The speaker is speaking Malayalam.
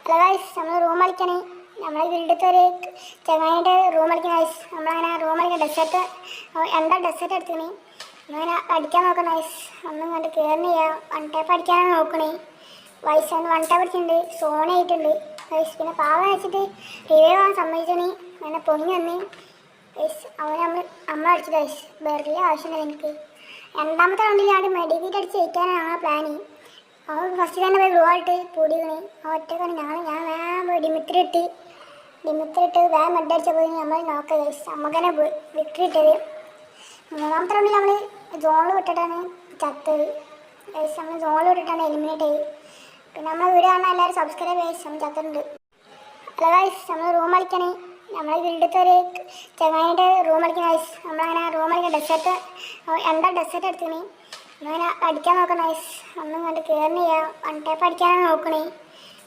ഹലോ ഗൈസ്, നമ്മൾ റൂം കളിക്കണേ. നമ്മളെ വീട്ടിലത്തെ ഒരു ചങ്ങായിൻ്റെ റൂം കളിക്കുന്ന ഗൈസ്. നമ്മളങ്ങനെ റൂം കളിക്കാൻ ഡെസേർട്ട് എന്താ ഡെസേർട്ട് എടുത്തിനി. അങ്ങനെ അടിക്കാൻ നോക്കണം ഗൈസ്. ഒന്നും കണ്ട് കയറുന്ന ചെയ്യാം. വൺ ടൈപ്പ് അടിക്കാനാണ് നോക്കണേ. വൈസ് വൺ ടൈപ്പ് അടിച്ചിട്ടുണ്ട്, സോണായിട്ടുണ്ട് ഗൈസ്. പിന്നെ പാവം വെച്ചിട്ട് റിവൈവ് ആവാൻ സമ്മതിച്ചണി. അങ്ങനെ പൊങ്ങി വന്ന് ഗൈസ്. നമ്മൾ അടിച്ചു ഗൈസ്. വെറുതെ ആവശ്യമില്ല എനിക്ക്. രണ്ടാമത്തെ റൗണ്ടിൽ ഞാൻ മെഡിക്കേറ്റ് അടിച്ച് ജയിക്കാനാണ് ഞങ്ങളുടെ പ്ലാന്. അവൻ ഫസ്റ്റ് തന്നെ പോയി ഗ്ലൂ ആയിട്ട് പൊടി വീണി. ഒറ്റക്കാണ് ഞാൻ വേഗം പോയി ഡിമിത്രി ഇട്ട് വേഗം മെഡടിച്ചാൽ പോയി നമ്മൾ നോക്ക ഗൈസ്. നമുക്ക് തന്നെ വിക്ടറി ഇട്ടത്. മൂന്നാമത്തെ റൗണ്ടിൽ നമ്മൾ സോണിൽ വിട്ടിട്ടാണ് ചത്തത് ഗൈസ്. നമ്മൾ സോണിൽ വിട്ടിട്ടാണ് എലിമിനേറ്റ് ചെയ്ത്. പിന്നെ നമ്മൾ വീഡിയോ കാണാൻ എല്ലാവരും സബ്സ്ക്രൈബ് ചെയ്ത് നമ്മൾ ചത്തിട്ടുണ്ട്. ഹലോ ഗൈസ്, നമ്മൾ റൂം കളിക്കണേ. നമ്മളെ വീട്ടിലത്തെ ഒരു ചങ്ങായിൻ്റെ റൂം കളിക്കുന്ന ഗൈസ്. നമ്മളങ്ങനെ റൂം കളിക്കാൻ ഡെസേർട്ട് എന്താ ഡെസേർട്ട് എടുത്തിനി. അങ്ങനെ അടിക്കാൻ നോക്കണം ഗൈസ്. ഒന്നും കണ്ട് കയറുന്ന ചെയ്യാം. വൺ ടൈപ്പ് അടിക്കാനാണ് നോക്കണേ.